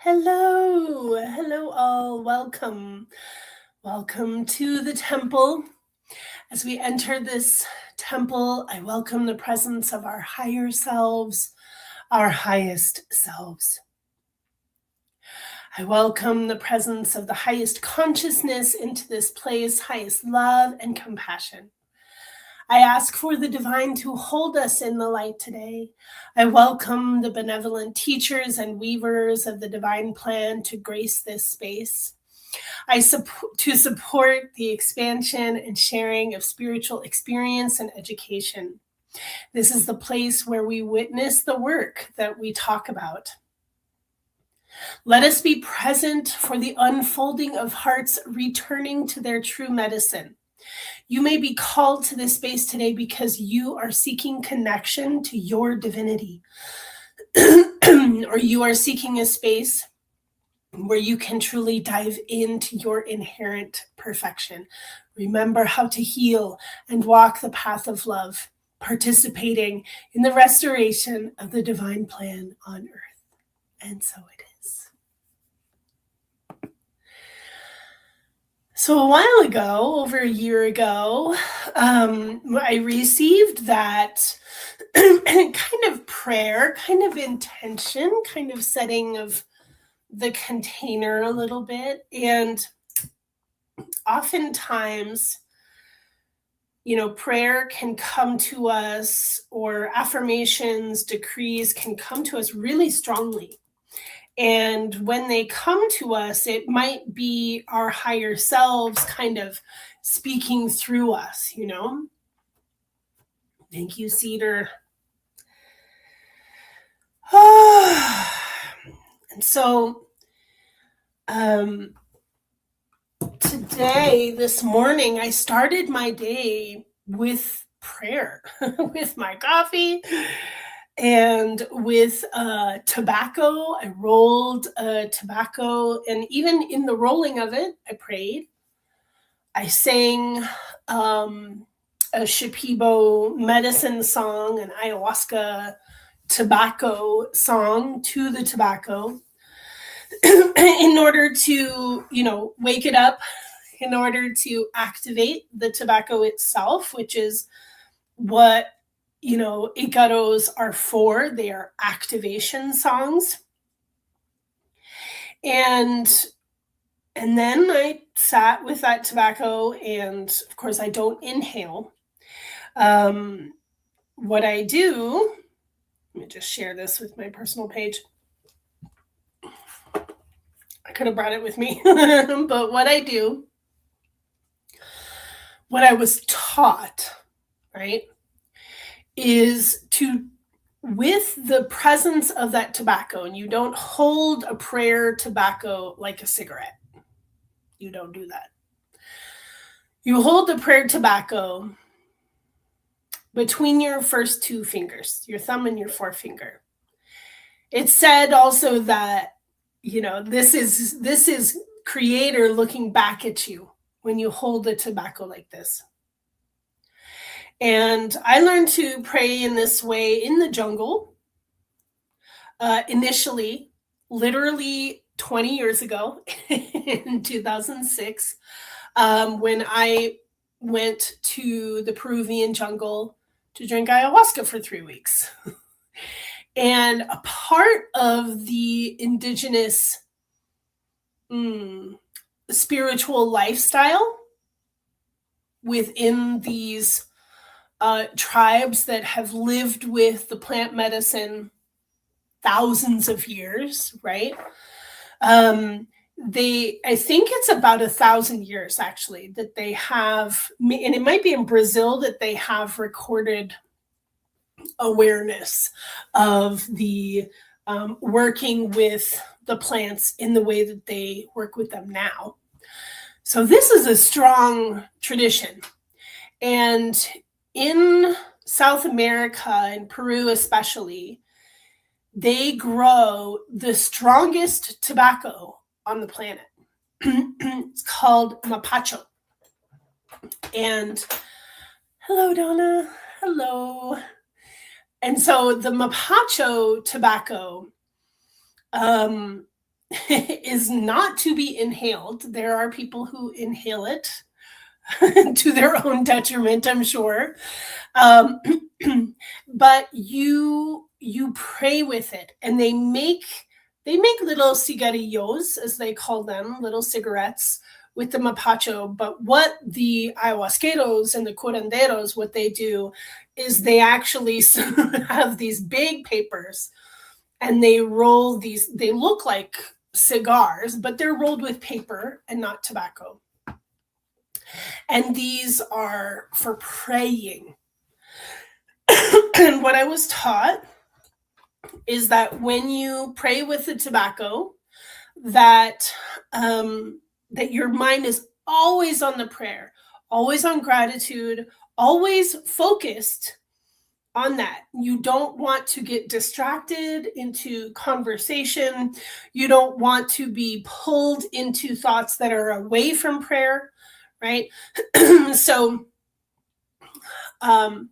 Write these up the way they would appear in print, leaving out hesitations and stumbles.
Hello all. Welcome to the temple. As we enter this temple, I welcome the presence of our higher selves, our highest selves. I welcome the presence of the highest consciousness into this place, highest love and compassion. I ask for the divine to hold us in the light today. I welcome the benevolent teachers and weavers of the divine plan to grace this space. To support the expansion and sharing of spiritual experience and education. This is the place where we witness the work that we talk about. Let us be present for the unfolding of hearts returning to their true medicine. You may be called to this space today because you are seeking connection to your divinity, or you are seeking a space where you can truly dive into your inherent perfection. Remember how to heal and walk the path of love, participating in the restoration of the divine plan on earth. And so it is. So a while ago, over a year ago, I received that kind of prayer, kind of intention, kind of setting of the container a little bit. And oftentimes, prayer can come to us, or affirmations, decrees can come to us really strongly. And when they come to us, it might be our higher selves kind of speaking through us, Thank you, Cedar. And so this morning, I started my day with prayer, with my coffee and with tobacco. I rolled tobacco, and even in the rolling of it, I prayed. I sang a Shipibo medicine song, an ayahuasca tobacco song to the tobacco in order to, wake it up, in order to activate the tobacco itself, which is what Ikaros are for. They are activation songs. And then I sat with that tobacco, and of course I don't inhale. What I do, let me just share this with my personal page. I could have brought it with me, but what I do, what I was taught, right, is to, with the presence of that tobacco, and you don't hold a prayer tobacco like a cigarette. You don't do that. You hold the prayer tobacco between your first two fingers, your thumb and your forefinger. It's said also that, this is Creator looking back at you when you hold the tobacco like this. And I learned to pray in this way in the jungle, initially, literally 20 years ago, in 2006, when I went to the Peruvian jungle to drink ayahuasca for 3 weeks. And a part of the indigenous spiritual lifestyle within these tribes that have lived with the plant medicine thousands of years, right? I think it's about 1,000 years actually that they have, and it might be in Brazil, that they have recorded awareness of the working with the plants in the way that they work with them now. So this is a strong tradition. And in South America, in Peru especially, they grow the strongest tobacco on the planet. It's called mapacho. And hello, Donna. Hello. And so the mapacho tobacco is not to be inhaled. There are people who inhale it to their own detriment, I'm sure. Um, but you pray with it, and they make little cigarrillos, as they call them, little cigarettes with the mapacho. But what the ayahuasqueros and the curanderos, what they do is they actually have these big papers, and they roll these. They look like cigars, but they're rolled with paper and not tobacco. And these are for praying. And what I was taught is that when you pray with the tobacco, that that your mind is always on the prayer, always on gratitude, always focused on that. You don't want to get distracted into conversation. You don't want to be pulled into thoughts that are away from prayer, right? So um,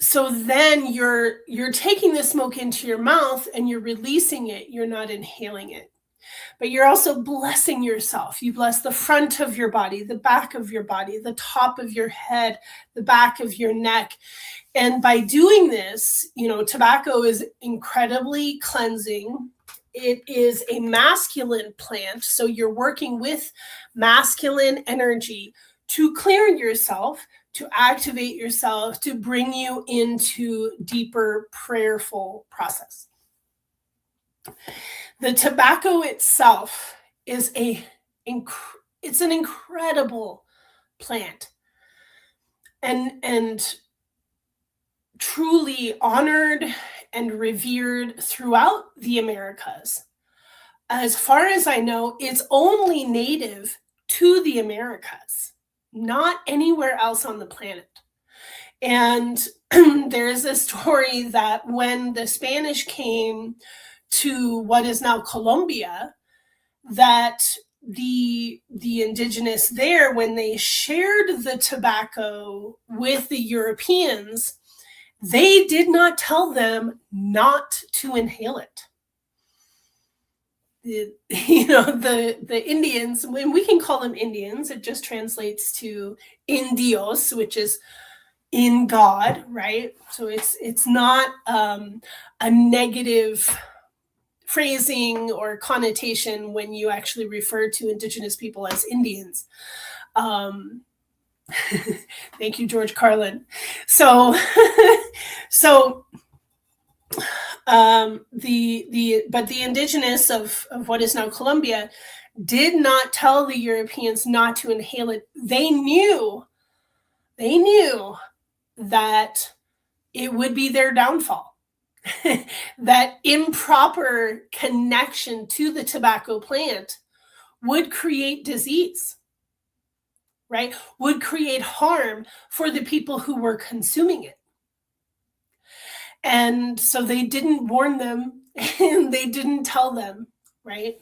so then you're taking the smoke into your mouth and you're releasing it. You're not inhaling it, but you're also blessing yourself. You bless the front of your body, the back of your body, the top of your head, the back of your neck. And by doing this, tobacco is incredibly cleansing. It is a masculine plant, so you're working with masculine energy to clear yourself, to activate yourself, to bring you into deeper prayerful process. The tobacco itself is it's an incredible plant, and truly honored and revered throughout the Americas. As far as I know, it's only native to the Americas, not anywhere else on the planet. And there's a story that when the Spanish came to what is now Colombia, that the indigenous there, when they shared the tobacco with the Europeans, they did not tell them not to inhale it. The Indians, when we can call them Indians, it just translates to Indios, which is in God, right? So it's not a negative phrasing or connotation when you actually refer to indigenous people as Indians. Thank you, George Carlin. So the indigenous of what is now Colombia did not tell the Europeans not to inhale it. They knew that it would be their downfall. That improper connection to the tobacco plant would create disease, right? Would create harm for the people who were consuming it. And so they didn't warn them and they didn't tell them, right?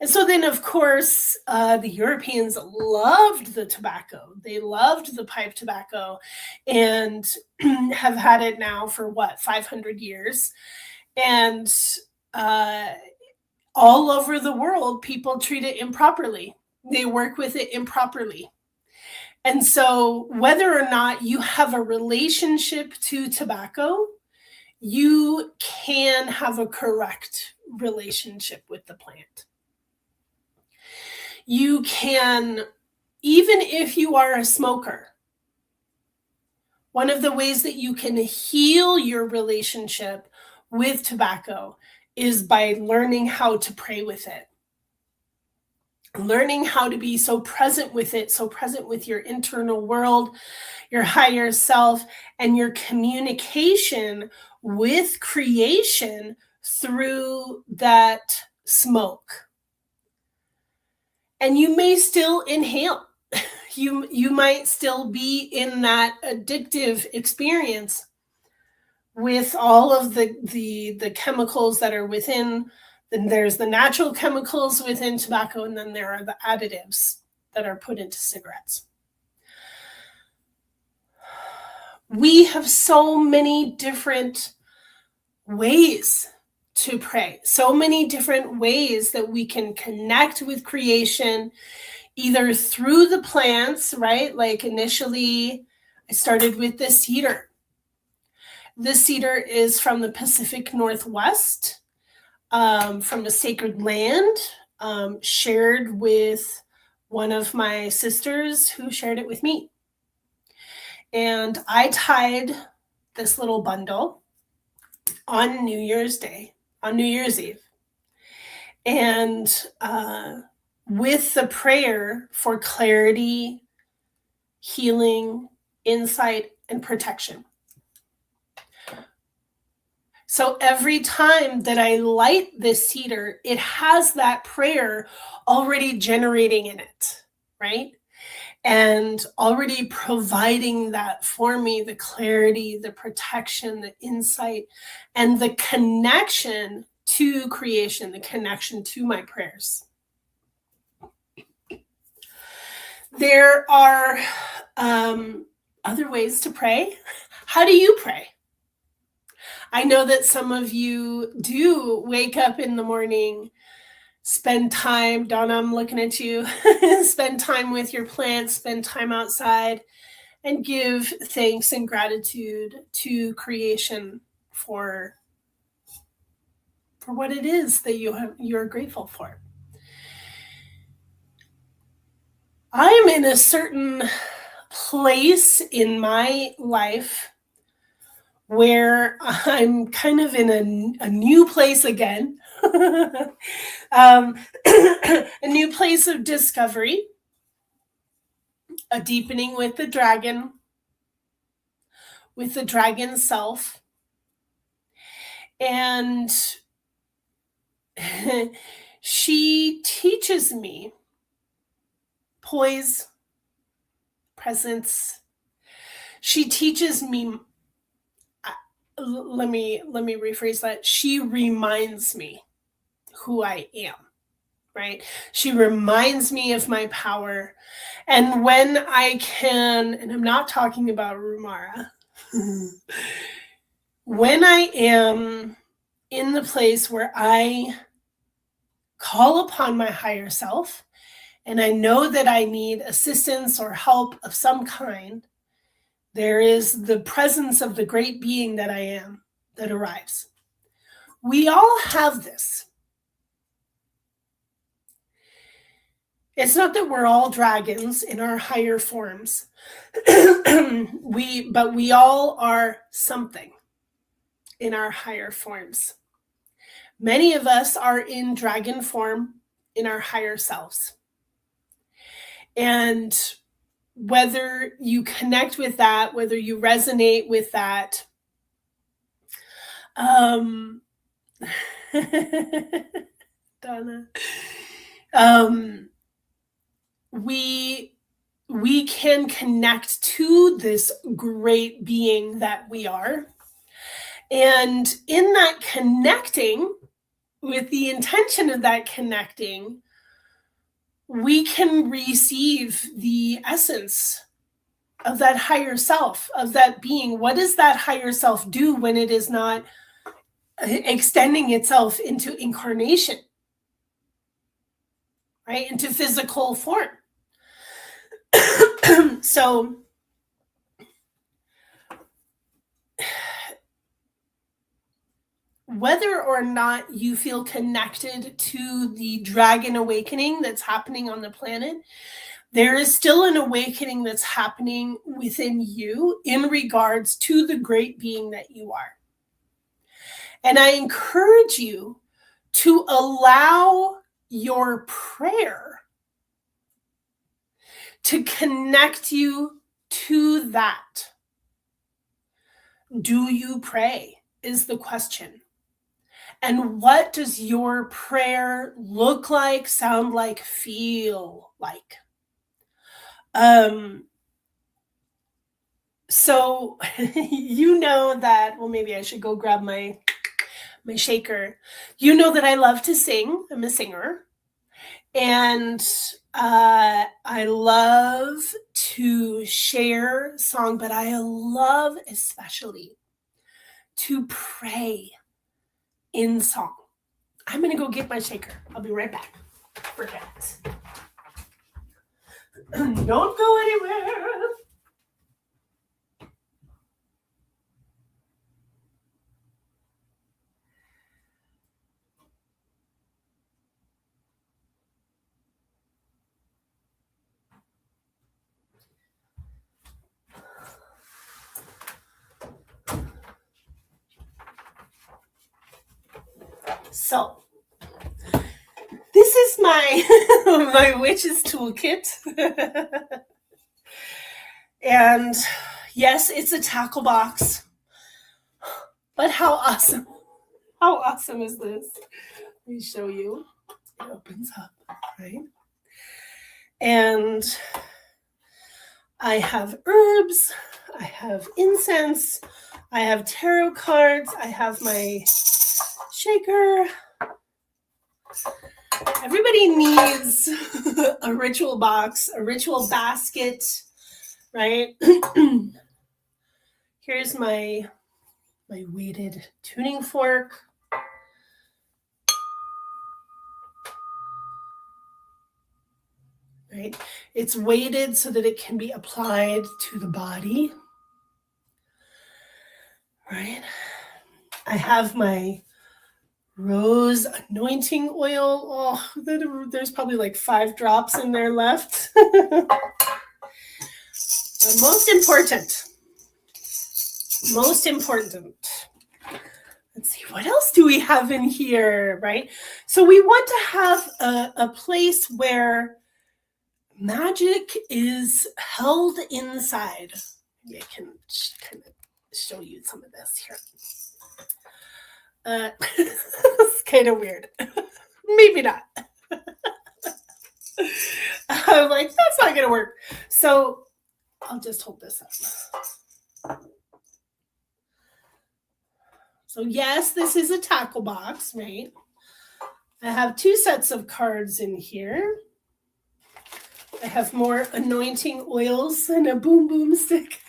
And so then, of course, the Europeans loved the tobacco. They loved the pipe tobacco and have had it now for 500 years. And all over the world, people treat it improperly. They work with it improperly. And so whether or not you have a relationship to tobacco, you can have a correct relationship with the plant. You can, even if you are a smoker, one of the ways that you can heal your relationship with tobacco is by learning how to pray with it. Learning how to be so present with it, so present with your internal world, your higher self, and your communication with creation through that smoke. And you may still inhale. You might still be in that addictive experience with all of the chemicals that are within. Then there's the natural chemicals within tobacco, and then there are the additives that are put into cigarettes. We have so many different ways to pray. So many different ways that we can connect with creation, either through the plants, right? Like initially, I started with the cedar. This cedar is from the Pacific Northwest, from a sacred land, shared with one of my sisters who shared it with me. And I tied this little bundle on New Year's Day, on New Year's Eve. And with the prayer for clarity, healing, insight, and protection. So every time that I light this cedar, it has that prayer already generating in it, right? And already providing that for me, the clarity, the protection, the insight, and the connection to creation, the connection to my prayers. There are other ways to pray. How do you pray? I know that some of you do wake up in the morning, spend time, Donna, I'm looking at you, spend time with your plants, spend time outside, and give thanks and gratitude to creation for what it is that you're grateful for. I'm in a certain place in my life where I'm kind of in a new place again, a new place of discovery, a deepening with the dragon self. And she teaches me poise, presence. She teaches me, let me rephrase that. She reminds me who I am, right? She reminds me of my power. And when I can, and I'm not talking about Rumara, when I am in the place where I call upon my higher self, and I know that I need assistance or help of some kind, there is the presence of the great being that I am that arrives. We all have this. It's not that we're all dragons in our higher forms, but we all are something in our higher forms. Many of us are in dragon form in our higher selves. And whether you connect with that, whether you resonate with that, Donna, we can connect to this great being that we are. And in that connecting, with the intention of that connecting, we can receive the essence of that higher self, of that being. What does that higher self do when it is not extending itself into incarnation, right? Into physical form. So whether or not you feel connected to the dragon awakening that's happening on the planet, there is still an awakening that's happening within you in regards to the great being that you are. And I encourage you to allow your prayer to connect you to that. Do you pray is the question. And what does your prayer look like, sound like, feel like? So you know that, well, maybe I should go grab my shaker. You know that I love to sing. I'm a singer. And I love to share song, but I love especially to pray in song. I'm going to go get my shaker. I'll be right back. Forget it. Don't go anywhere. So, this is my my witch's toolkit. And yes, it's a tackle box. But how awesome. How awesome is this? Let me show you. It opens up, right? And I have herbs, I have incense, I have tarot cards, I have my shaker. Everybody needs a ritual box, a ritual basket, right? Here's my weighted tuning fork. Right? It's weighted so that it can be applied to the body. Right? I have my rose anointing oil. Oh, there's probably like 5 drops in there left. But most important, let's see, what else do we have in here, right? So we want to have a place where magic is held inside. Maybe I can kind of show you some of this here. It's kind of weird. Maybe not. I'm like, that's not going to work. So I'll just hold this up. So yes, this is a tackle box, right? I have 2 sets of cards in here. I have more anointing oils and a boom boom stick.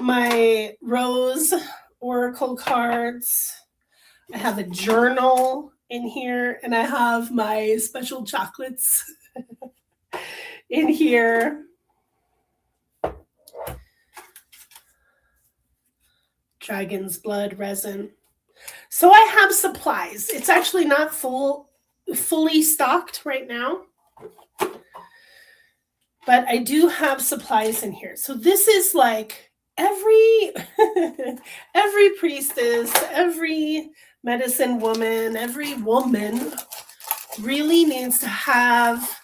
My rose oracle cards. I have a journal in here, and I have my special chocolates in here. Dragon's blood resin. So I have supplies. It's actually not fully stocked right now, but I do have supplies in here. So this is like every priestess, every medicine woman, every woman really needs to have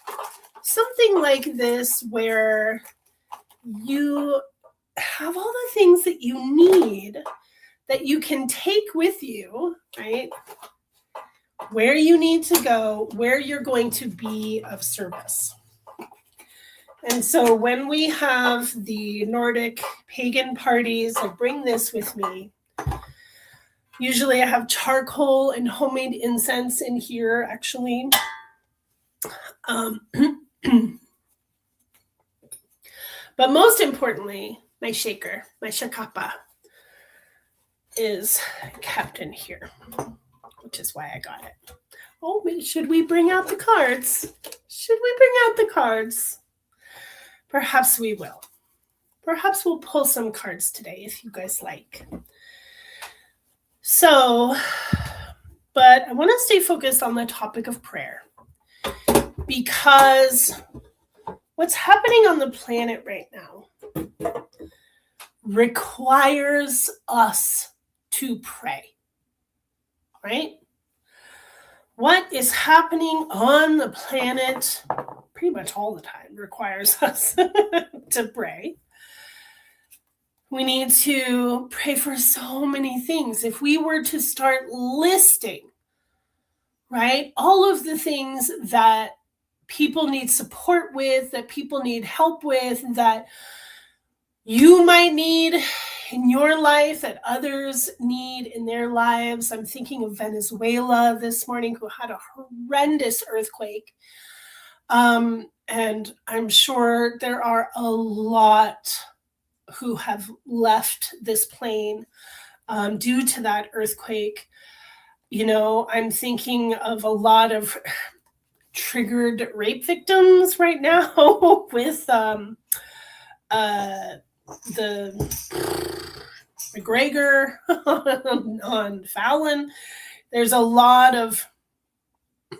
something like this where you have all the things that you need that you can take with you, right? Where you need to go, where you're going to be of service. And so when we have the Nordic pagan parties, I bring this with me. Usually I have charcoal and homemade incense in here, actually. But most importantly, my shaker, my shakapa, is kept in here, which is why I got it. Oh, should we bring out the cards? Should we bring out the cards? Perhaps we will. Perhaps we'll pull some cards today if you guys like. So, but I want to stay focused on the topic of prayer, because what's happening on the planet right now requires us to pray, right? What is happening on the planet pretty much all the time requires us to pray. We need to pray for so many things. If we were to start listing, right, all of the things that people need support with, that people need help with, that you might need in your life, that others need in their lives. I'm thinking of Venezuela this morning, who had a horrendous earthquake. And I'm sure there are a lot who have left this plane due to that earthquake. I'm thinking of a lot of triggered rape victims right now with the McGregor on Fallon. There's a lot of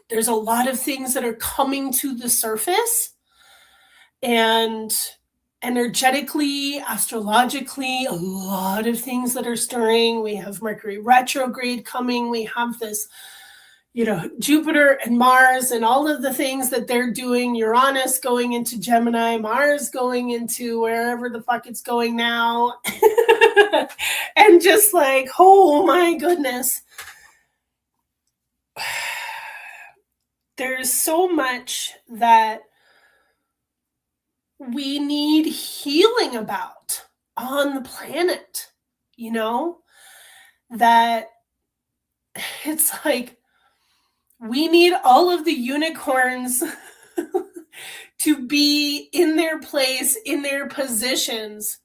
things that are coming to the surface, and energetically, astrologically, a lot of things that are stirring. We have Mercury retrograde coming. We have this, Jupiter and Mars and all of the things that they're doing. Uranus going into Gemini, Mars going into wherever the fuck it's going now. And just like, oh my goodness. There's so much that we need healing about on the planet, that it's like we need all of the unicorns to be in their place, in their positions,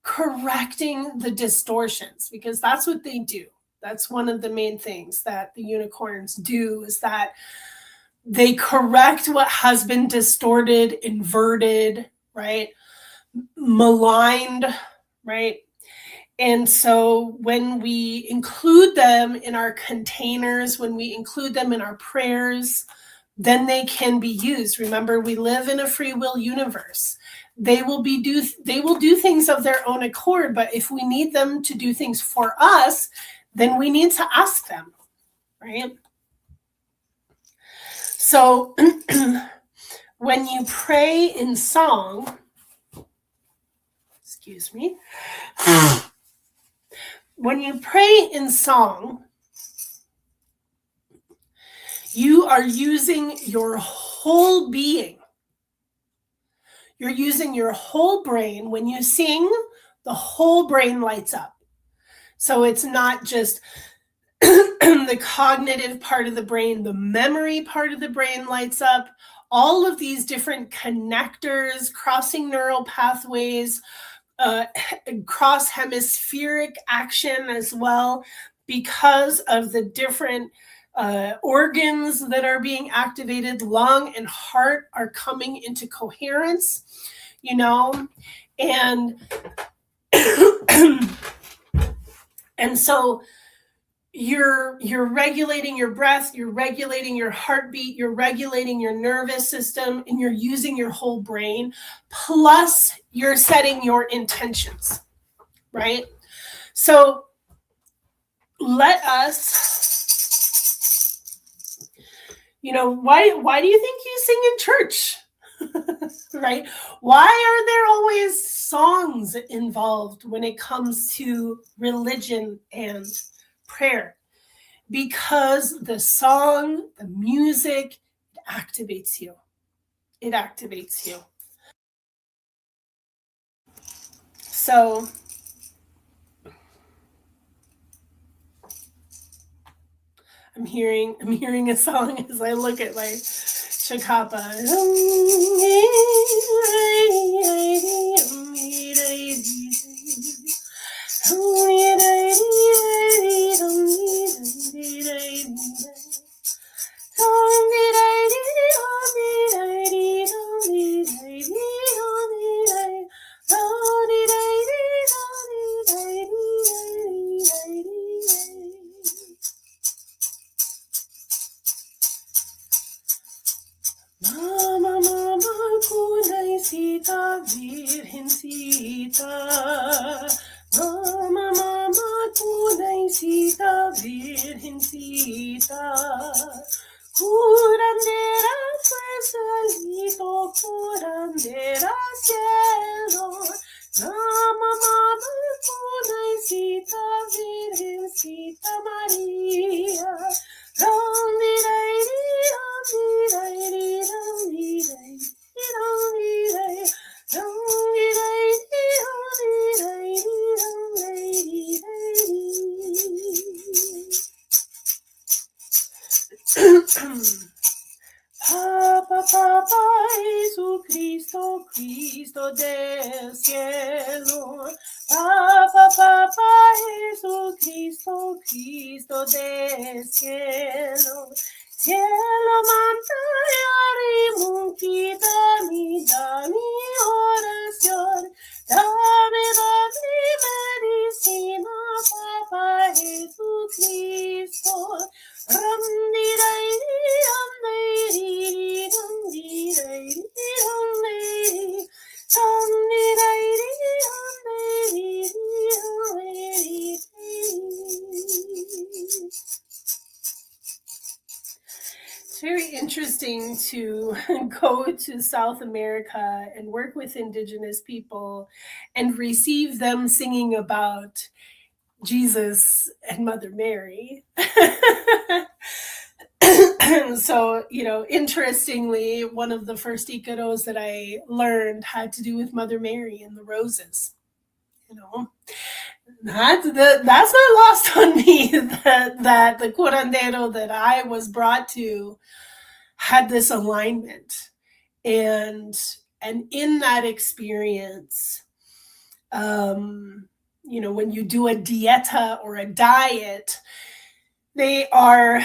correcting the distortions, because that's what they do. That's one of the main things that the unicorns do, is that they correct what has been distorted, inverted, right? Maligned, right? And so when we include them in our containers, when we include them in our prayers, then they can be used. Remember, we live in a free will universe. They will do things of their own accord, but if we need them to do things for us, then we need to ask them, right? So when you pray in song, excuse me, when you pray in song, you are using your whole being. You're using your whole brain. When you sing, the whole brain lights up. So it's not just the cognitive part of the brain, the memory part of the brain lights up. All of these different connectors, crossing neural pathways, cross hemispheric action as well, because of the different organs that are being activated. Lung and heart are coming into coherence, and and so you're regulating your breath, you're regulating your heartbeat, you're regulating your nervous system, and you're using your whole brain, plus you're setting your intentions, right? So let us, why do you think you sing in church? Right? Why are there always songs involved when it comes to religion and prayer? Because the song, the music, it activates you. It activates you. So I'm hearing a song as I look at my Chakapa. Sita, Virgen Sita, Mama Kudaisita, Virgen Sita, curandera fuerzalito, curandera cielo, Mama Kudaisita, Virgencita María, Papa, Jesucristo, Cristo del cielo. Papa, Jesucristo. de cielo. Cielo manda y da mi oración. Dame medicina, Papa Jesucristo. It's very interesting to go to South America and work with Indigenous people and receive them singing about Jesus and Mother Mary. So, interestingly, one of the first icaros that I learned had to do with Mother Mary and the roses. That's not lost on me that the curandero that I was brought to had this alignment. And in that experience, when you do a dieta or a diet, they are,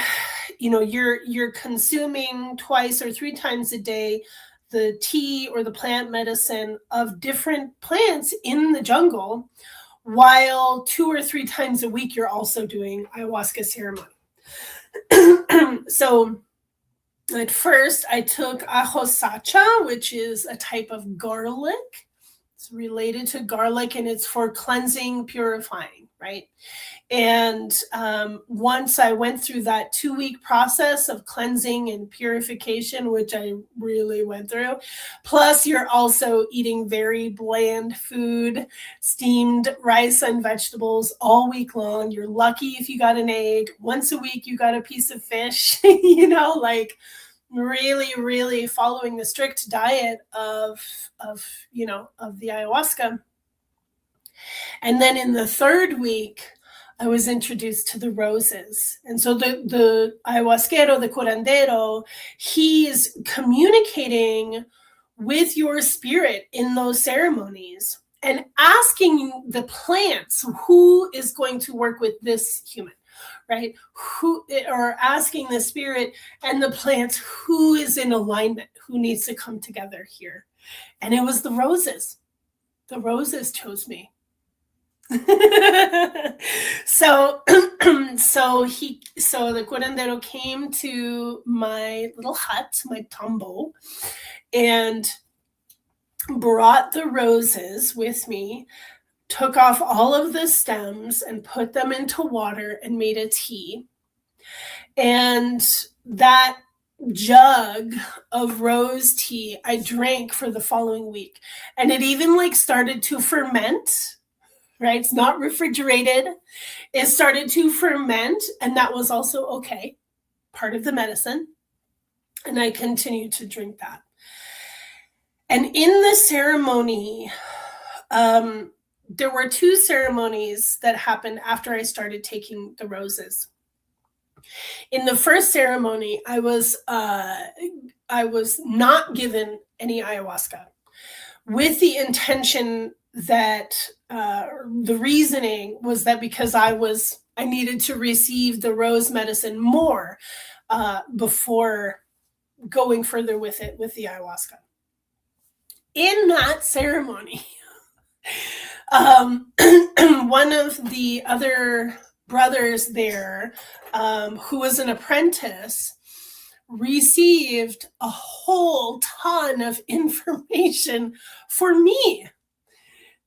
you're consuming twice or three times a day the tea or the plant medicine of different plants in the jungle, while 2 or 3 times a week you're also doing ayahuasca ceremony. So at first I took ajo sacha, which is a type of garlic. It's related to garlic and it's for cleansing, purifying, right? And once I went through that 2-week process of cleansing and purification, which I really went through, plus you're also eating very bland food, steamed rice and vegetables all week long. You're lucky if you got an egg. Once a week, you got a piece of fish, really, really following the strict diet of the ayahuasca. And then in the 3rd week, I was introduced to the roses. And so the ayahuasquero, the curandero, he is communicating with your spirit in those ceremonies and asking the plants who is going to work with this human, right? Or asking the spirit and the plants who is in alignment, who needs to come together here. And it was the roses. The roses chose me. So the curandero came to my little hut, my tambo, and brought the roses with me, took off all of the stems and put them into water and made a tea. And that jug of rose tea I drank for the following week. And it even started to ferment. Right? It's not refrigerated. It started to ferment, and that was also okay, part of the medicine. And I continued to drink that. And in the ceremony, there were 2 ceremonies that happened after I started taking the roses. In the first ceremony, I was not given any ayahuasca, with the intention that the reasoning was that because I needed to receive the rose medicine more before going further with it, with the ayahuasca. In that ceremony, one of the other brothers there, who was an apprentice, received a whole ton of information for me.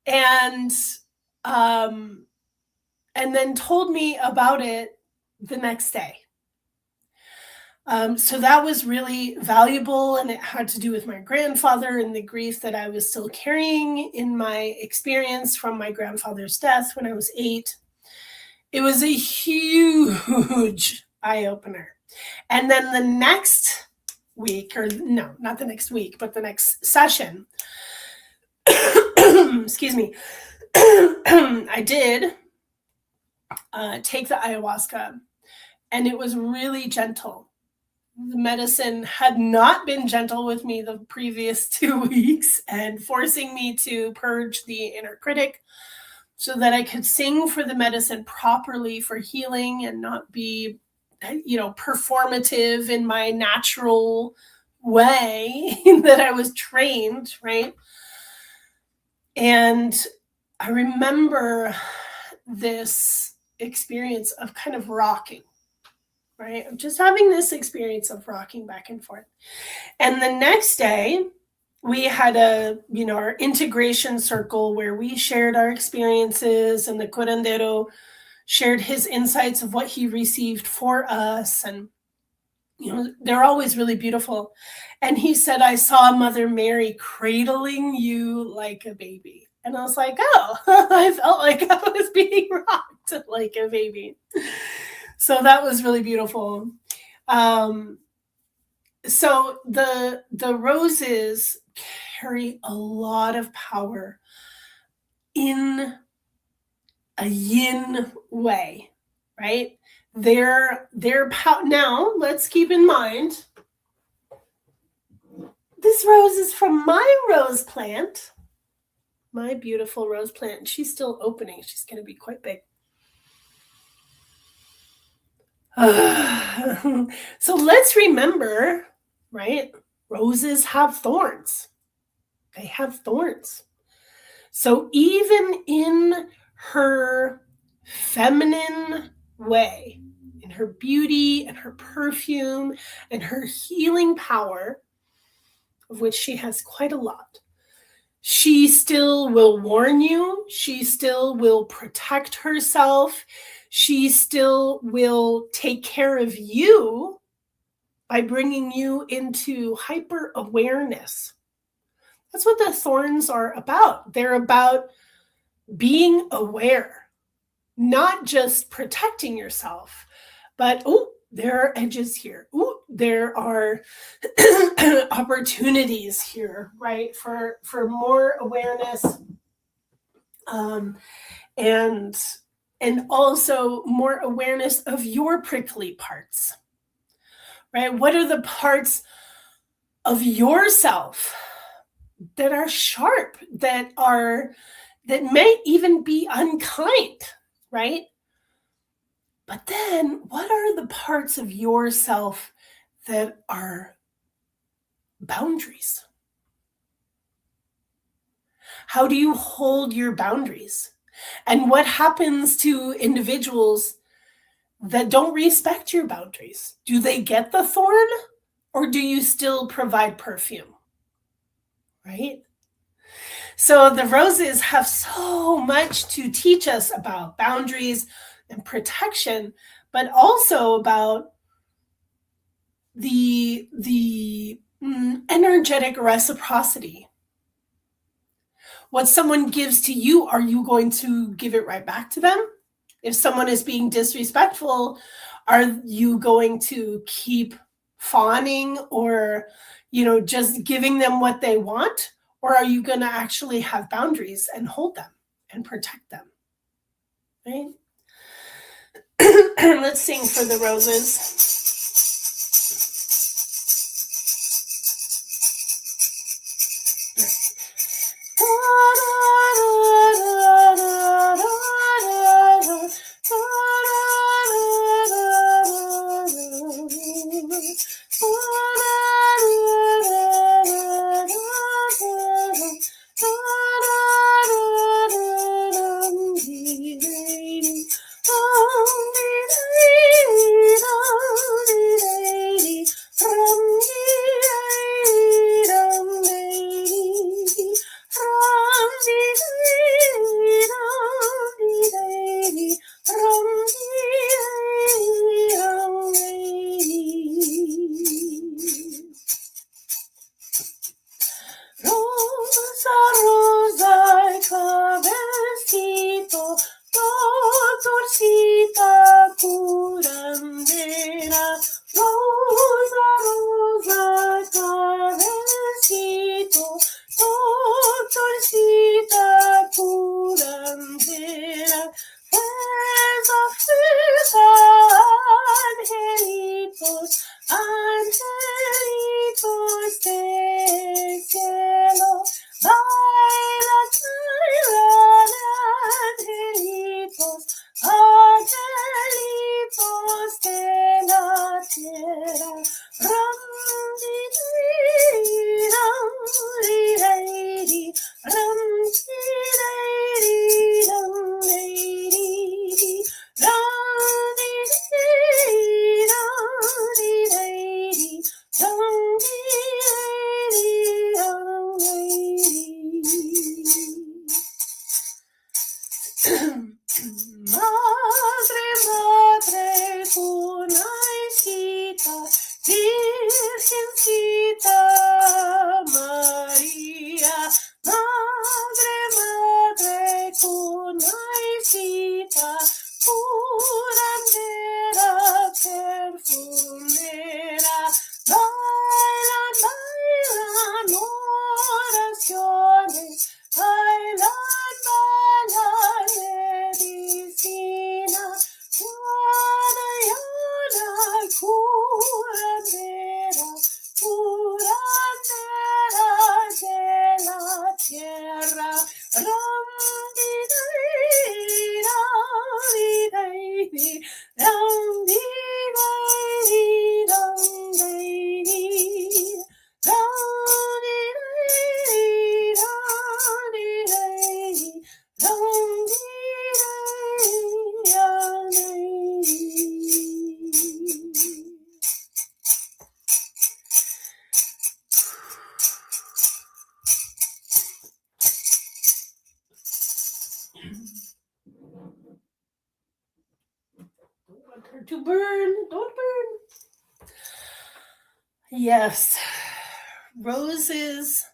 And then told me about it the next day. So that was really valuable, and it had to do with my grandfather and the grief that I was still carrying in my experience from my grandfather's death when I was 8. It was a huge eye-opener. And then the next week, or no, not the next week, but the next session, excuse me, I did take the ayahuasca, and it was really gentle. The medicine had not been gentle with me the previous 2 weeks and forcing me to purge the inner critic. so that I could sing for the medicine properly for healing and not be, performative in my natural way that I was trained, right? And I remember this experience of kind of rocking, right? I'm just having this experience of rocking back and forth. And the next day, we had our integration circle where we shared our experiences, and the curandero shared his insights of what he received for us. And, they're always really beautiful. And he said, I saw Mother Mary cradling you like a baby. And I was like, oh, I felt like I was being rocked like a baby. So that was really beautiful. So the roses carry a lot of power in a yin way, right? Their now, let's keep in mind, this rose is from my rose plant, my beautiful rose plant. She's still opening. She's going to be quite big. So let's remember, right? Roses have thorns. They have thorns. So even in her feminine way, in her beauty and her perfume and her healing power, of which she has quite a lot, she still will warn you. She still will protect herself. She still will take care of you by bringing you into hyper awareness. That's what the thorns are about. They're about being aware, not just protecting yourself, but, oh, there are edges here. Oh, there are opportunities here, right? For more awareness, and also more awareness of your prickly parts, right? What are the parts of yourself that are sharp, that may even be unkind, right? But then what are the parts of yourself that are boundaries? How do you hold your boundaries? And what happens to individuals that don't respect your boundaries? Do they get the thorn, or do you still provide perfume? Right? So the roses have so much to teach us about boundaries and protection, but also about the energetic reciprocity. What someone gives to you, are you going to give it right back to them? If someone is being disrespectful, are you going to keep fawning or, just giving them what they want? Or are you going to actually have boundaries and hold them and protect them? Right? Let's sing for the roses. To burn, don't burn. Yes, roses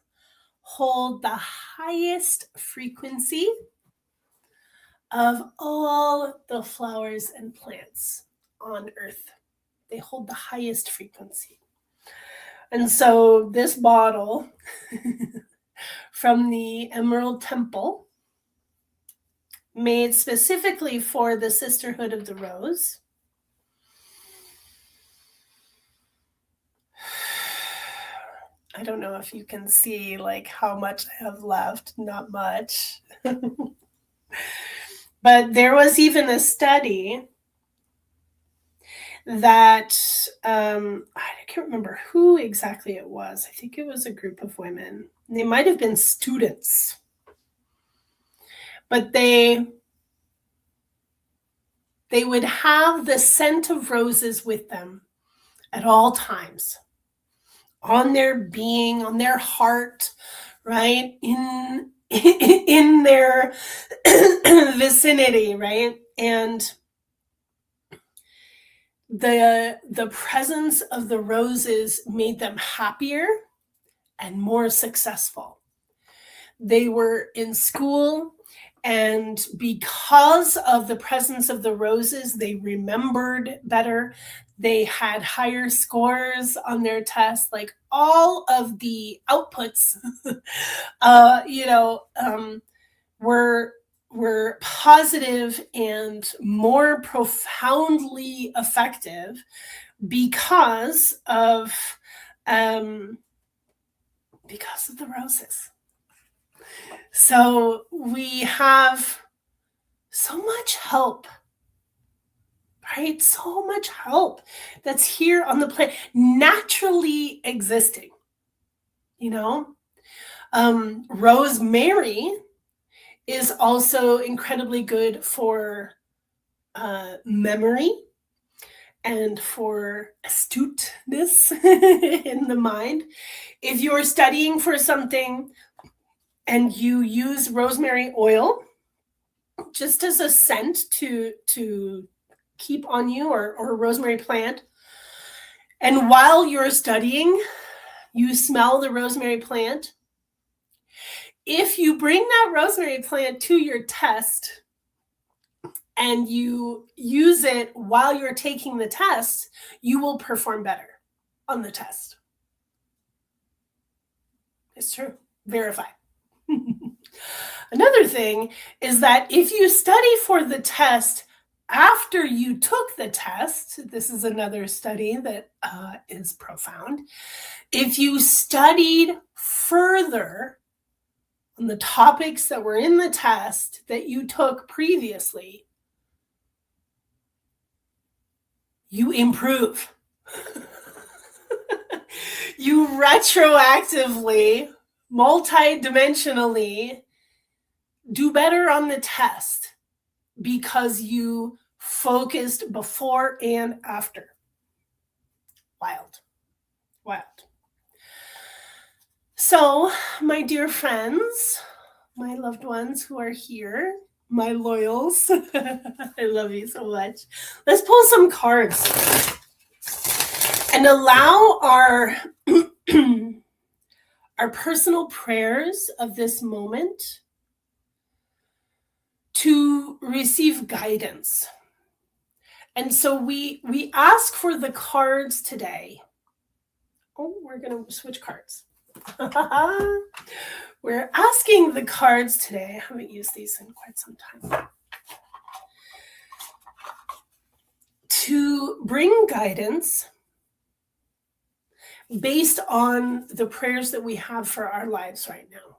hold the highest frequency of all the flowers and plants on earth. They hold the highest frequency. And so this bottle from the Emerald Temple, made specifically for the Sisterhood of the Rose, I don't know if you can see like how much I have left, not much. But there was even a study that I can't remember who exactly it was. I think it was a group of women. They might have been students, but they would have the scent of roses with them at all times, on their being, on their heart, right? In their vicinity, right? And the presence of the roses made them happier and more successful. They were in school, and because of the presence of the roses, they remembered better. They had higher scores on their tests. Like all of the outputs, were positive and more profoundly effective because of the roses. So we have so much help, right? So much help that's here on the planet, naturally existing. Rosemary is also incredibly good for memory and for astuteness in the mind. If you're studying for something and you use rosemary oil just as a scent to keep on you, or a rosemary plant, and while you're studying, you smell the rosemary plant, if you bring that rosemary plant to your test and you use it while you're taking the test, you will perform better on the test. It's true. Verify. Another thing is that if you study for the test after you took the test, this is another study that is profound. If you studied further on the topics that were in the test that you took previously, you improve. You retroactively, multidimensionally do better on the test because you focused before and after. Wild. So, my dear friends, my loved ones who are here, my loyals, I love you so much. Let's pull some cards and allow our our personal prayers of this moment to receive guidance. And so we ask for the cards today. Oh, we're going to switch cards. We're asking the cards today. I haven't used these in quite some time. To bring guidance based on the prayers that we have for our lives right now.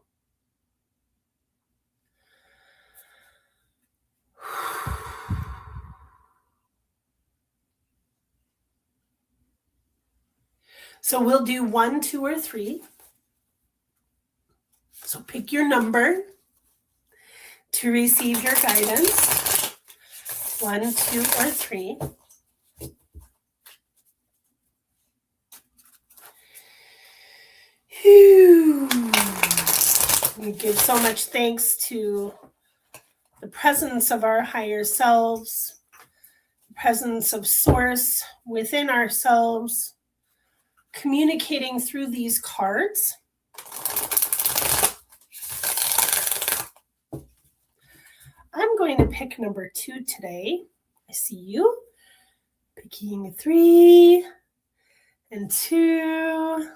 So we'll do 1, 2, or 3. So pick your number to receive your guidance. 1, 2, or 3. Whew. We give so much thanks to the presence of our higher selves, the presence of Source within ourselves, communicating through these cards. I'm going to pick number 2 today. I see you. Picking 3 and 2.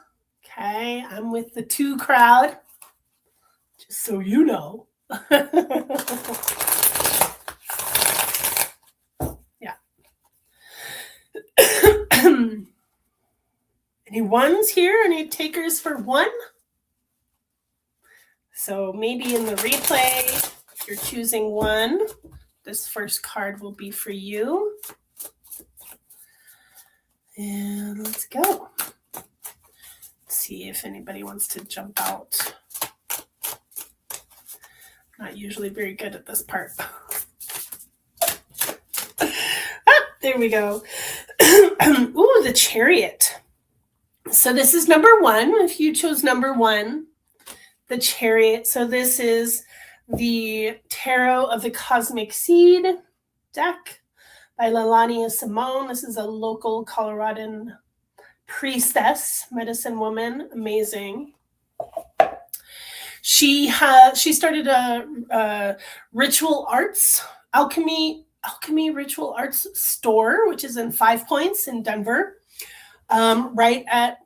Okay, I'm with the 2 crowd, just so you know. Yeah. Any ones here? Any takers for 1? So maybe in the replay, if you're choosing 1, this first card will be for you. And let's go. Let's see if anybody wants to jump out. Not usually very good at this part. There we go. Ooh, the Chariot. So this is number 1. If you chose number 1, the Chariot. So this is the Tarot of the Cosmic Seed deck by Lalania Simone. This is a local Coloradan priestess, medicine woman, amazing. She started a ritual arts, alchemy ritual arts store, which is in 5 Points in Denver, right at,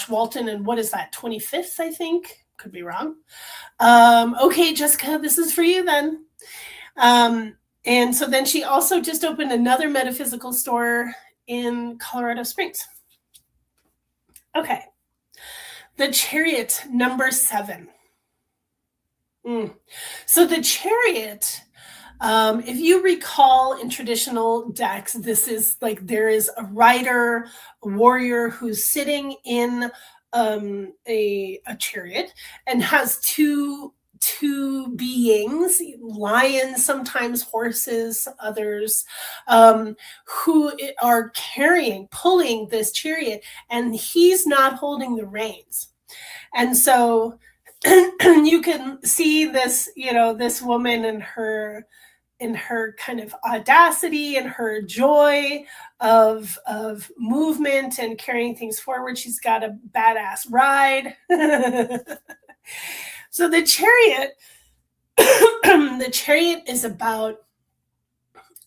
Walton and what is that, 25th, I think? Could be wrong. Okay, Jessica, this is for you then. And so then she also just opened another metaphysical store in Colorado Springs. Okay. The Chariot, number 7. So the Chariot, if you recall in traditional decks, this is like there is a rider, a warrior who's sitting in a chariot and has two beings, lions, sometimes horses, others, who are pulling this chariot, and he's not holding the reins. And so you can see this, this woman in her kind of audacity and her joy of movement and carrying things forward. She's got a badass ride. So the Chariot, the Chariot is about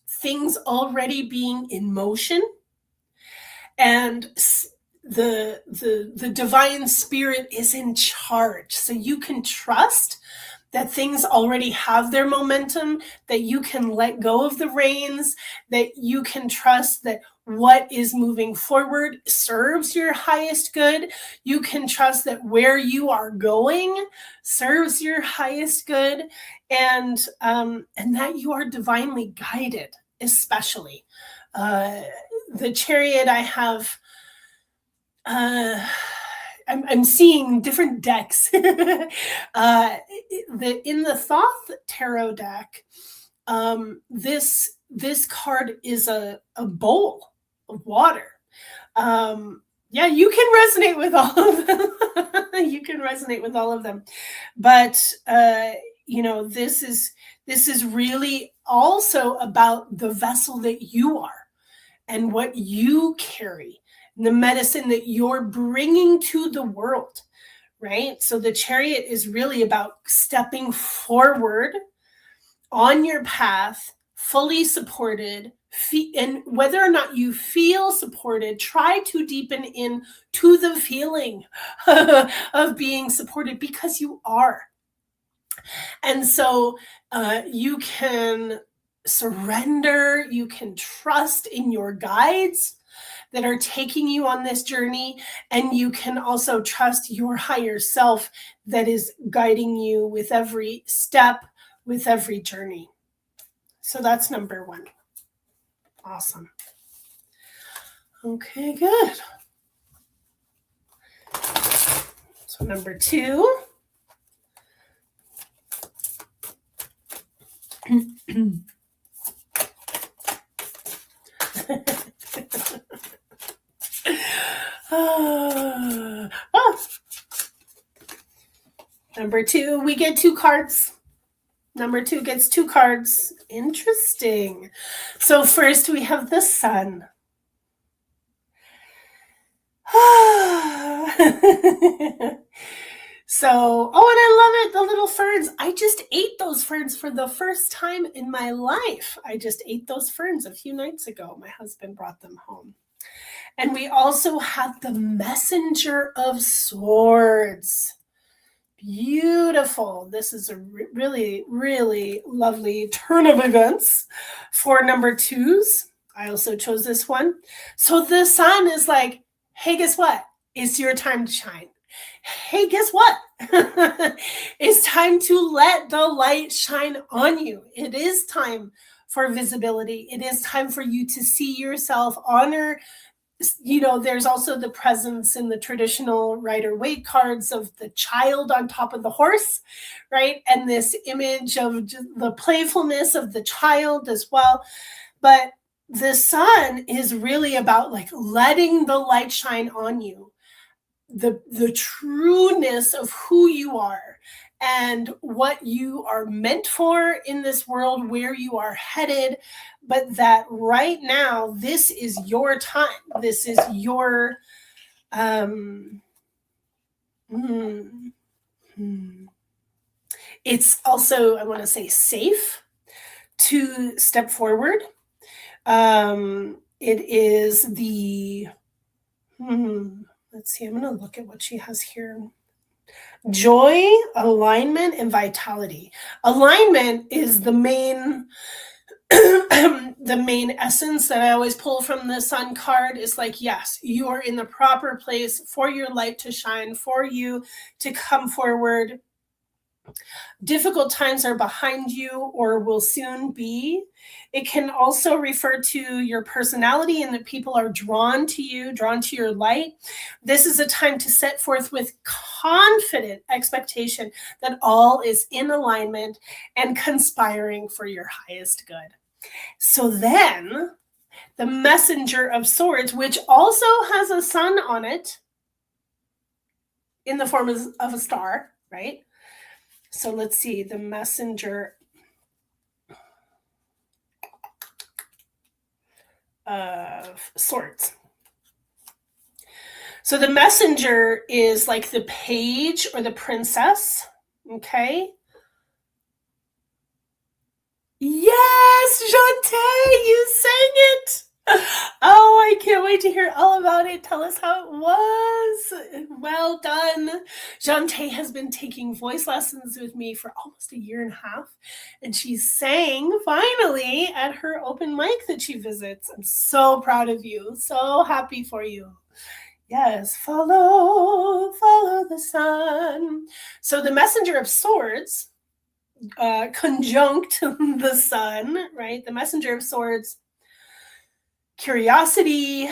things already being in motion, and the divine spirit is in charge. So you can trust that things already have their momentum, that you can let go of the reins, that you can trust that what is moving forward serves your highest good. You can trust that where you are going serves your highest good, and that you are divinely guided, especially. The Chariot, I have, I'm seeing different decks. In the Thoth Tarot deck, this card is a bowl of water. Yeah, you can resonate with all of them. You can resonate with all of them, but this is really also about the vessel that you are and what you carry, the medicine that you're bringing to the world, right? So the Chariot is really about stepping forward on your path, fully supported, and whether or not you feel supported, try to deepen into the feeling of being supported, because you are. And so you can surrender, you can trust in your guides that are taking you on this journey, and you can also trust your higher self that is guiding you with every step, with every journey. So that's number 1. Awesome. Okay, good. So number 2. Oh. Number 2, we get 2 cards. Number 2 gets 2 cards. Interesting. So first we have the sun. So, and I love it, the little ferns. I just ate those ferns for the first time in my life. I just ate those ferns a few nights ago. My husband brought them home. And we also have the messenger of swords. Beautiful. This is a really, really lovely turn of events for number 2s. I also chose this one. So the sun is like, hey, guess what? It's your time to shine. Hey, guess what? It's time to let the light shine on you. It is time for visibility. It is time for you to see yourself, honor. There's also the presence in the traditional Rider-Waite cards of the child on top of the horse, right? And this image of the playfulness of the child as well. But the sun is really about like letting the light shine on you, the trueness of who you are and what you are meant for in this world, where you are headed, but that right now, this is your time. This is your, it's also, I want to say, safe to step forward. It is the, let's see, I'm going to look at what she has here. Joy, alignment, and vitality. Alignment is the main the main essence that I always pull from the sun card is like, yes, you are in the proper place for your light to shine, for you to come forward. Difficult times are behind you or will soon be. It can also refer to your personality and that people are drawn to you, drawn to your light. This is a time to set forth with confident expectation that all is in alignment and conspiring for your highest good. So then, the messenger of swords, which also has a sun on it in the form of a star, right? So let's see, the messenger of swords. So the messenger is like the page or the princess, okay? Yes, Jante, you sang it. Oh, I can't wait to hear all about it. Tell us how it was. Well done. Jante has been taking voice lessons with me for almost a year and a half, and she sang finally at her open mic that she visits. I'm so proud of you. So happy for you. Yes, follow the sun. So the messenger of swords, conjunct the sun, right? The messenger of swords, curiosity,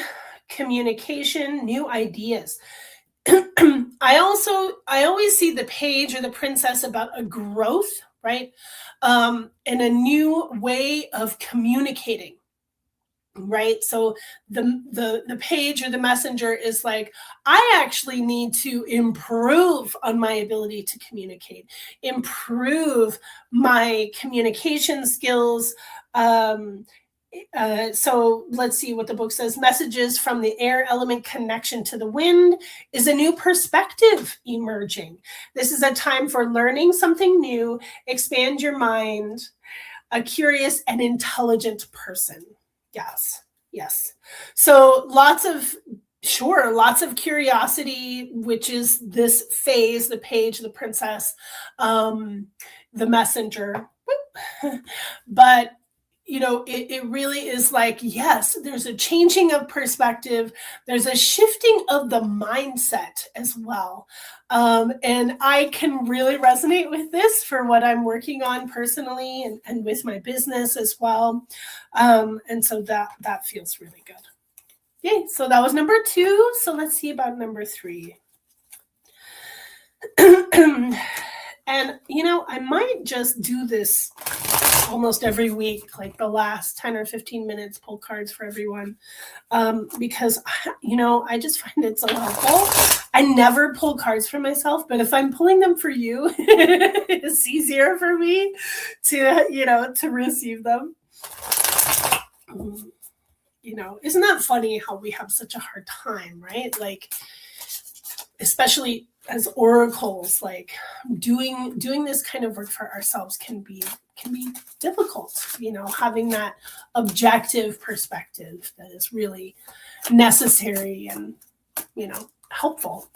communication, new ideas. I always see the page or the princess about a growth, right? And a new way of communicating, right? So the page or the messenger is like, I actually need to improve on my ability to communicate, improve my communication skills. So let's see what the book says. Messages from the air element, connection to the wind is a new perspective emerging. This is a time for learning something new, expand your mind, a curious and intelligent person. Yes. So lots of curiosity, which is this phase, the page, the princess, the messenger. But it really is like, yes, there's a changing of perspective. There's a shifting of the mindset as well. And I can really resonate with this for what I'm working on personally and with my business as well. And so that feels really good. Yay, so that was number 2. So let's see about number 3. And, I might just do this almost every week, like the last 10 or 15 minutes, pull cards for everyone. Because, I just find it so helpful. I never pull cards for myself, but if I'm pulling them for you, it's easier for me to receive them. Isn't that funny how we have such a hard time, right? Like, especially as oracles, like doing this kind of work for ourselves can be difficult, having that objective perspective that is really necessary and helpful.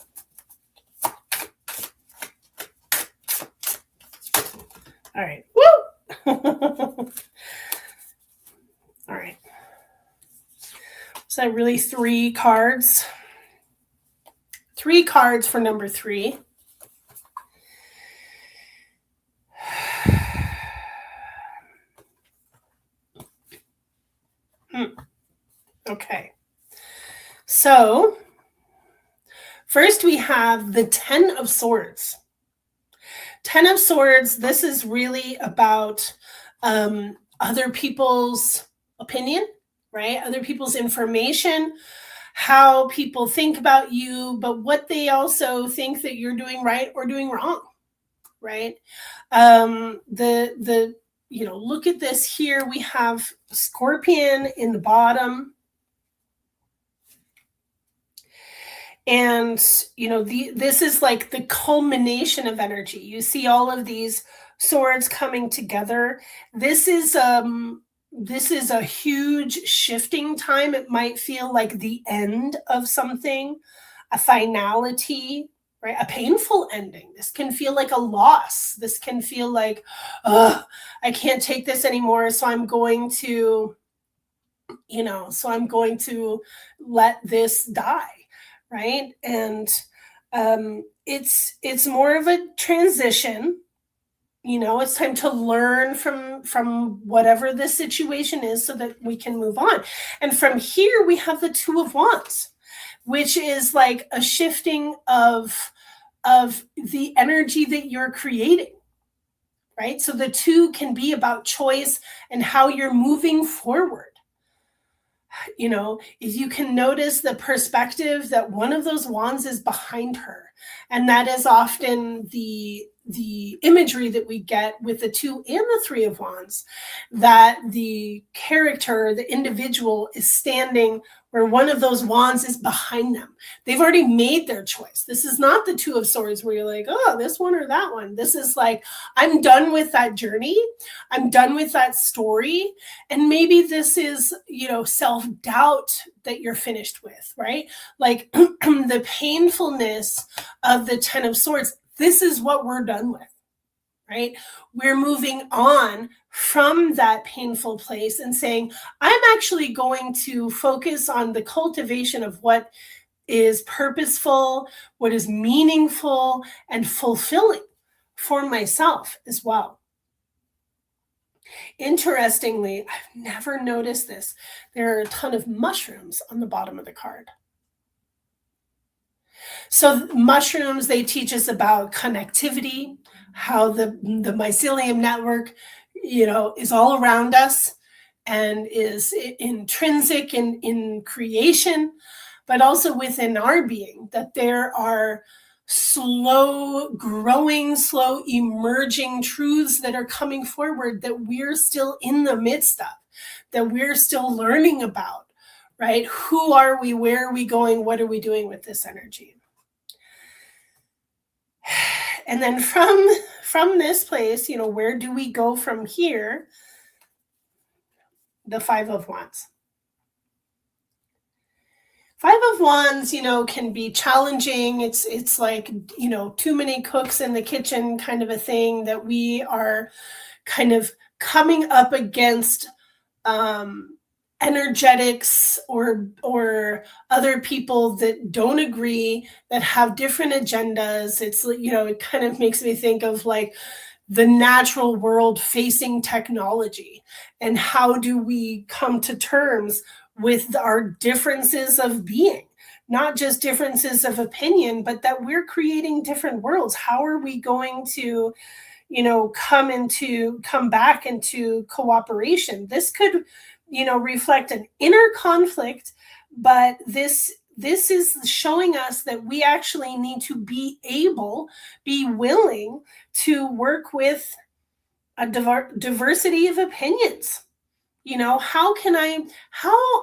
All right. Woo! All right. So really 3 cards. 3 cards for number 3. Okay. So first we have the 10 of Swords. 10 of Swords, this is really about other people's opinion, right? Other people's information, how people think about you, but what they also think that you're doing right or doing wrong, right? Look at this here. We have Scorpion in the bottom. And, this is like the culmination of energy. You see all of these swords coming together. This is a huge shifting time. It might feel like the end of something, a finality, right? A painful ending. This can feel like a loss. This can feel like, I can't take this anymore. So I'm going to, let this die. Right. And it's more of a transition. It's time to learn from whatever the situation is so that we can move on. And from here, we have the 2 of Wands, which is like a shifting of the energy that you're creating. Right. So the 2 can be about choice and how you're moving forward. If you can notice the perspective that one of those wands is behind her, and that is often the imagery that we get with the 2 and the 3 of Wands, that the character, the individual, is standing where one of those wands is behind them. They've already made their choice. This is not the 2 of Swords where you're like, oh, this one or that one. This is like, I'm done with that journey. I'm done with that story. And maybe this is, self-doubt that you're finished with, right? Like the painfulness of the 10 of Swords. This is what we're done with, right? We're moving on from that painful place and saying, I'm actually going to focus on the cultivation of what is purposeful, what is meaningful and fulfilling for myself as well. Interestingly, I've never noticed this. There are a ton of mushrooms on the bottom of the card. So mushrooms, they teach us about connectivity, how the mycelium network, is all around us and is intrinsic in creation, but also within our being, that there are slow growing, slow emerging truths that are coming forward that we're still in the midst of, that we're still learning about, right? Who are we? Where are we going? What are we doing with this energy? And then from this place, where do we go from here? The 5 of Wands. 5 of Wands, can be challenging. It's like, too many cooks in the kitchen kind of a thing, that we are kind of coming up against energetics or other people that don't agree, that have different agendas. It's, it kind of makes me think of like the natural world facing technology, and how do we come to terms with our differences of being, not just differences of opinion, but that we're creating different worlds. How are we going to, come back into cooperation? This could, reflect an inner conflict, but this is showing us that we actually need to be willing to work with a diversity of opinions. How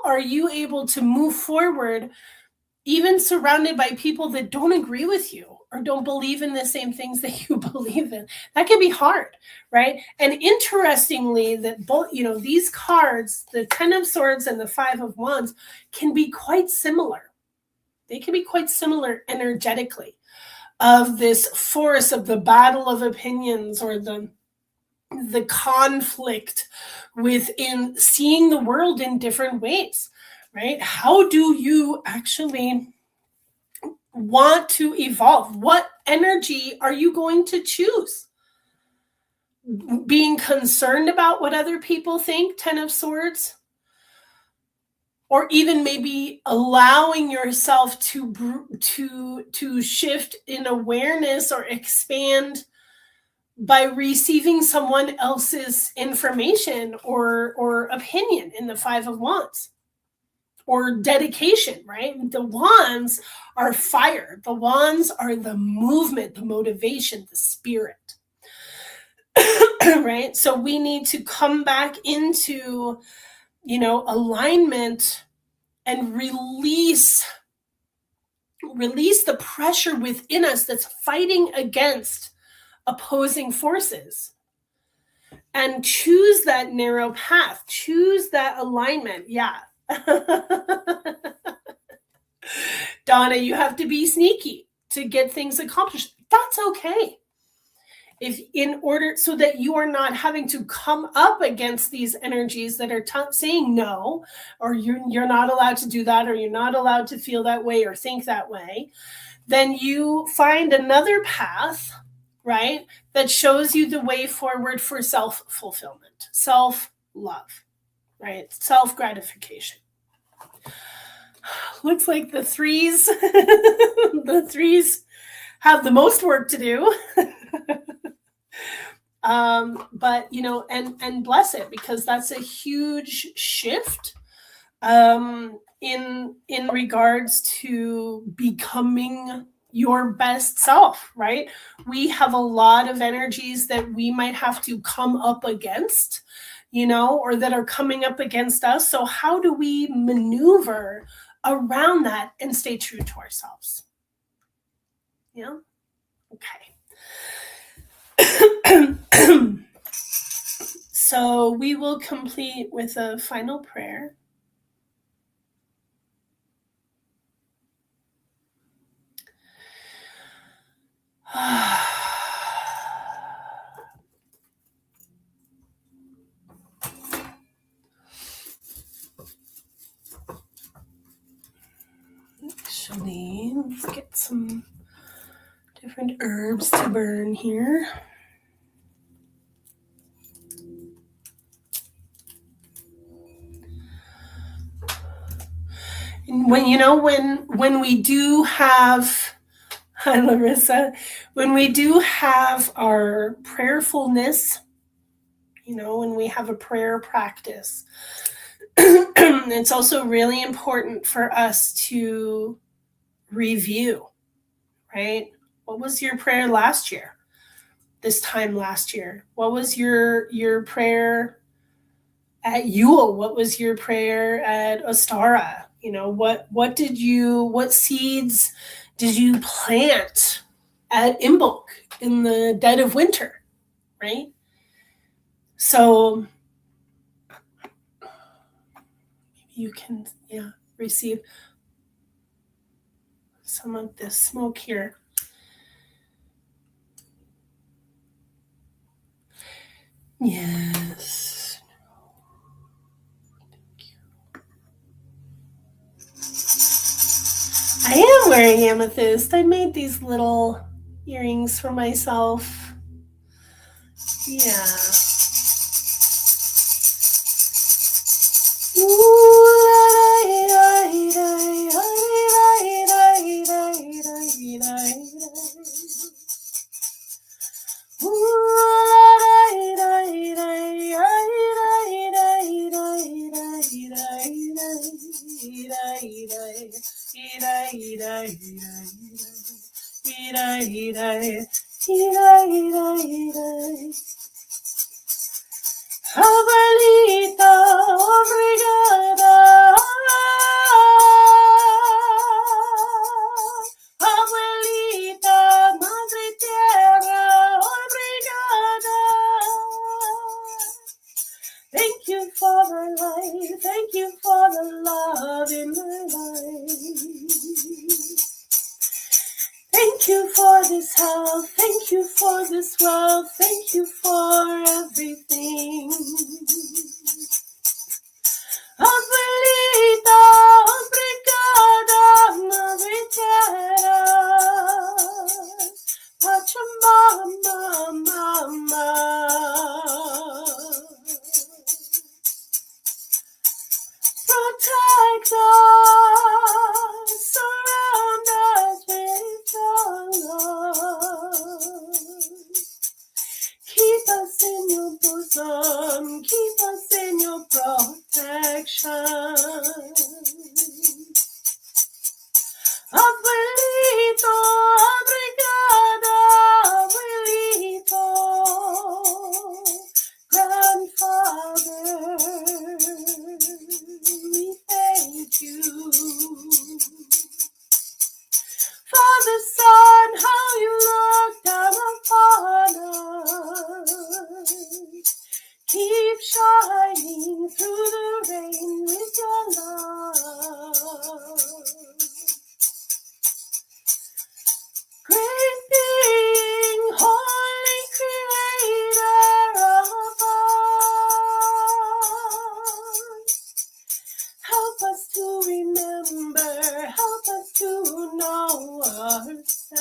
are you able to move forward even surrounded by people that don't agree with you or don't believe in the same things that you believe in? That can be hard, right? And interestingly, that both, these cards, the 10 of Swords and the 5 of Wands, can be quite similar. They can be quite similar energetically, of this force of the battle of opinions, or the conflict within seeing the world in different ways, right? How do you actually want to evolve? What energy are you going to choose? Being concerned about what other people think, 10 of Swords, or even maybe allowing yourself to shift in awareness or expand by receiving someone else's information or opinion, in the 5 of Wands, or dedication, right? The Wands are fire. The Wands are the movement, the motivation, the spirit, right? So we need to come back into, alignment, and release the pressure within us that's fighting against opposing forces, and choose that narrow path, choose that alignment. Yeah. Donna, you have to be sneaky to get things accomplished. That's okay. If in order, so that you are not having to come up against these energies that are saying no, or you're not allowed to do that, or you're not allowed to feel that way or think that way, then you find another path, right, that shows you the way forward for self-fulfillment, self-love, right, self-gratification. Looks like the threes the threes have the most work to do. But and bless it, because that's a huge shift in regards to becoming your best self, right? We have a lot of energies that we might have to come up against, or that are coming up against us. So how do we maneuver around that and stay true to ourselves? Yeah. Okay. So we will complete with a final prayer. Actually, let's get some different herbs to burn here. And when we do have, hi Larissa, when we do have our prayerfulness, when we have a prayer practice, it's also really important for us to review, right? What was your prayer last year? This time last year? What was your prayer at Yule? What was your prayer at Ostara? What seeds did you plant at Imbolc in the dead of winter, right? So you can, receive some of this smoke here. Yes. I am wearing amethyst. I made these little earrings for myself. Yeah. Abuelita, obrigada. Abuelita, Madre Tierra, obrigada. Thank you for my life. Thank you for the love in my life. Thank you for this health. Thank you for this wealth. Thank you for everything. Abuelita, obrigada, Madre Tierra. Pachamama, mama. Protect us, surround us with your love. Keep us in your bosom, keep us in your protection. Abuelito, obrigada, abuelito, grandfather, we thank you. Father, Son, how you look down upon us. Keep shining through the rain with your love. Great being, holy creator of us. Help us to remember, help us to know ourselves.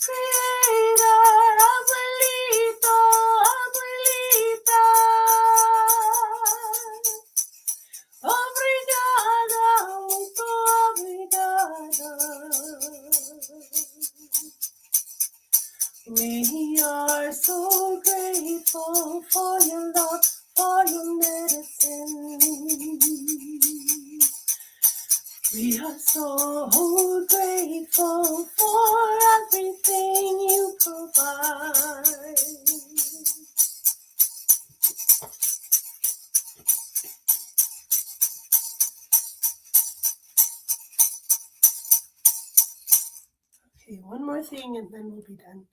Creator, abuelito, abuelita. Obrigada, muito obrigada. We are so grateful for your love, for your medicine. We are so grateful for everything you provide. Okay, one more thing and then we'll be done.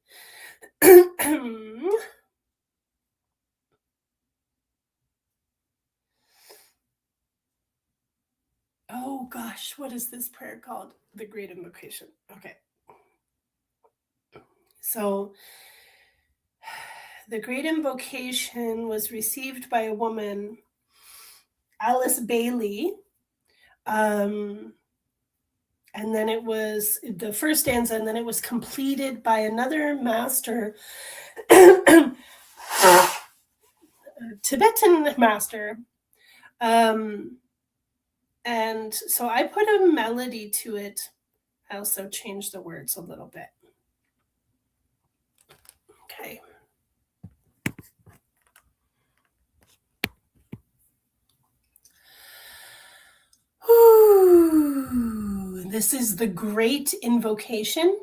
Oh gosh, what is this prayer called? The Great Invocation. Okay. So, the Great Invocation was received by a woman, Alice Bailey. And then it was the first stanza, and then it was completed by another master, Tibetan master. And so I put a melody to it. I also changed the words a little bit. Okay. Ooh, this is the Great Invocation.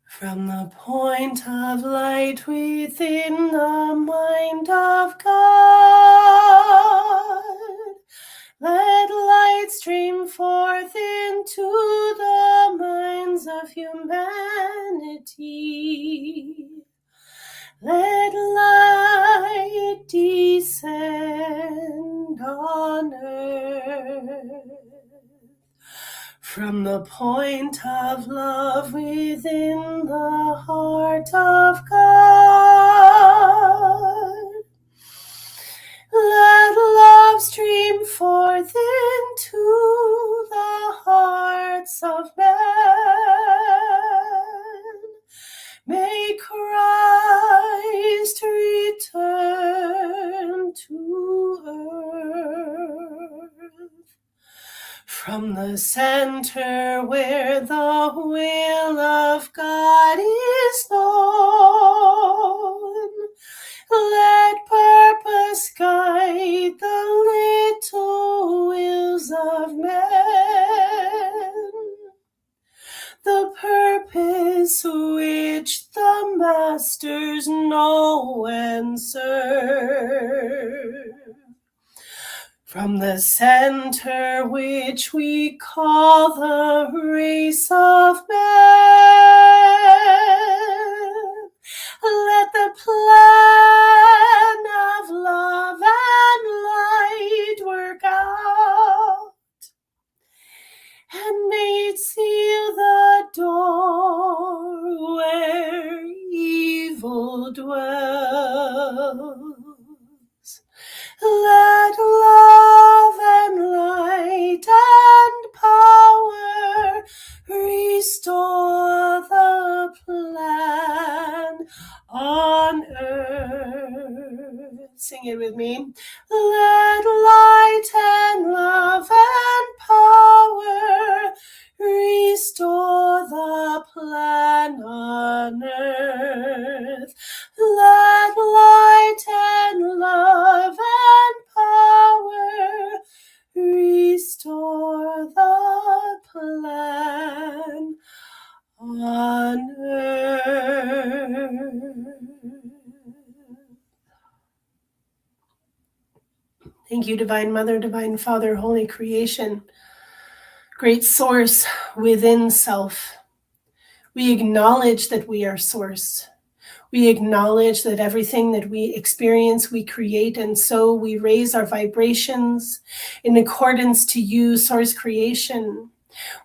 From the point of light within the mind of God, let light stream forth into the minds of humanity. Let light descend on earth. From the point of love within the heart of God, let love stream forth into the hearts of men. May Christ return to earth. From the center where the will of God is known, let purpose guide the little wills of men, the purpose which the masters know and serve. From the center which we call the race of man, let the plan of love and light work out, and may it seal the door where evil dwells. Let love and light and power restore the plan on earth. Sing it with me. Let light and love and power restore the plan on earth. Let light and love and power restore the plan on earth. Thank you, Divine Mother, Divine Father, Holy Creation, great source within self. We acknowledge that we are source. We acknowledge that everything that we experience, we create, and so we raise our vibrations in accordance to you, source creation.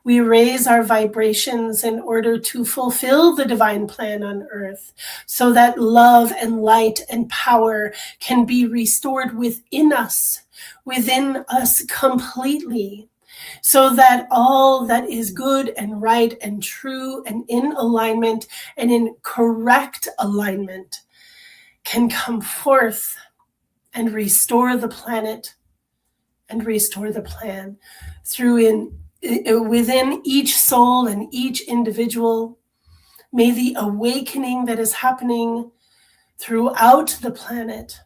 We raise our vibrations in order to fulfill the divine plan on earth, so that love and light and power can be restored within us completely, so that all that is good and right and true and in alignment and in correct alignment can come forth and restore the planet and restore the plan within each soul and each individual. May the awakening that is happening throughout the planet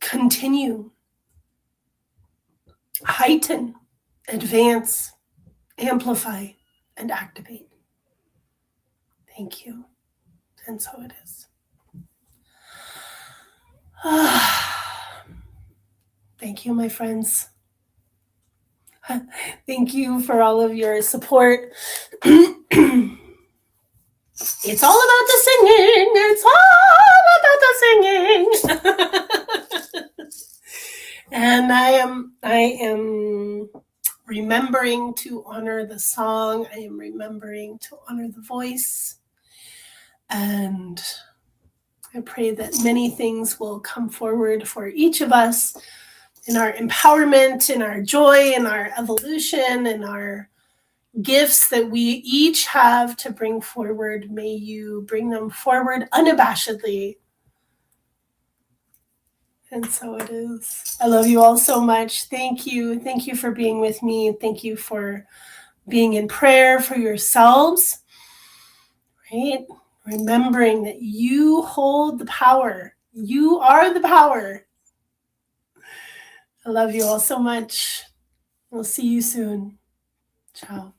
continue, heighten, advance, amplify, and activate. Thank you. And so it is. Thank you, my friends. Thank you for all of your support. It's all about the singing. It's all about the singing. And I am remembering to honor the song. I am remembering to honor the voice. And I pray that many things will come forward for each of us in our empowerment, in our joy, in our evolution, in our gifts that we each have to bring forward. May you bring them forward unabashedly. And so it is. I love you all so much. Thank you. Thank you for being with me. Thank you for being in prayer for yourselves, right? Remembering that you hold the power. You are the power. I love you all so much. We'll see you soon. Ciao.